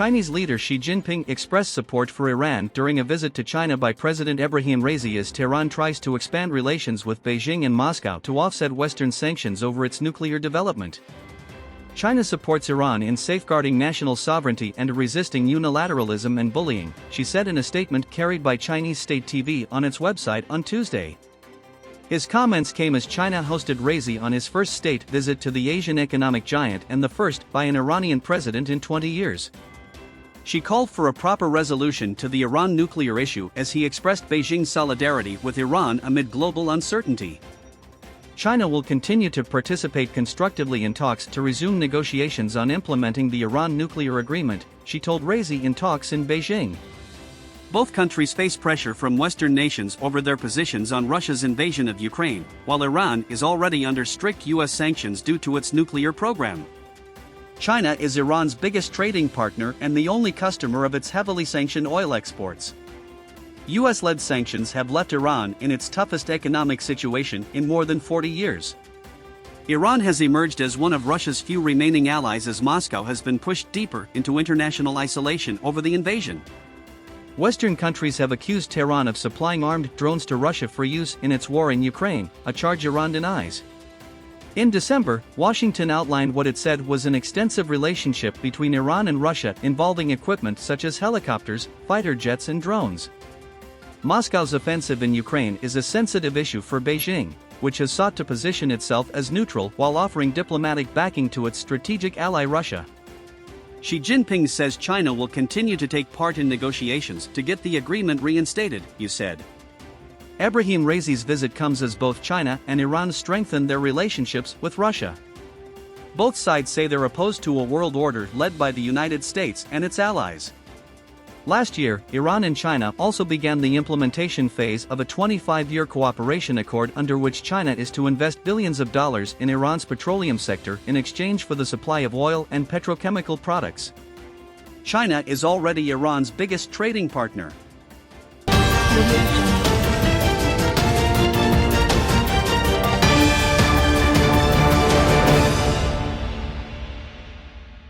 Chinese leader Xi Jinping expressed support for Iran during a visit to China by President Ebrahim Raisi as Tehran tries to expand relations with Beijing and Moscow to offset Western sanctions over its nuclear development. China supports Iran in safeguarding national sovereignty and resisting unilateralism and bullying, she said in a statement carried by Chinese state TV on its website on Tuesday. His comments came as China hosted Raisi on his first state visit to the Asian economic giant and the first by an Iranian president in 20 years. She called for a proper resolution to the Iran nuclear issue as he expressed Beijing's solidarity with Iran amid global uncertainty. China will continue to participate constructively in talks to resume negotiations on implementing the Iran nuclear agreement, she told Raisi in talks in Beijing. Both countries face pressure from Western nations over their positions on Russia's invasion of Ukraine, while Iran is already under strict U.S. sanctions due to its nuclear program. China is Iran's biggest trading partner and the only customer of its heavily sanctioned oil exports. US-led sanctions have left Iran in its toughest economic situation in more than 40 years. Iran has emerged as one of Russia's few remaining allies as Moscow has been pushed deeper into international isolation over the invasion. Western countries have accused Tehran of supplying armed drones to Russia for use in its war in Ukraine, a charge Iran denies. In December, Washington outlined what it said was an extensive relationship between Iran and Russia involving equipment such as helicopters, fighter jets and drones. Moscow's offensive in Ukraine is a sensitive issue for Beijing, which has sought to position itself as neutral while offering diplomatic backing to its strategic ally Russia. Xi Jinping says China will continue to take part in negotiations to get the agreement reinstated, you said. Ebrahim Raisi's visit comes as both China and Iran strengthen their relationships with Russia. Both sides say they're opposed to a world order led by the United States and its allies. Last year, Iran and China also began the implementation phase of a 25-year cooperation accord under which China is to invest billions of dollars in Iran's petroleum sector in exchange for the supply of oil and petrochemical products. China is already Iran's biggest trading partner.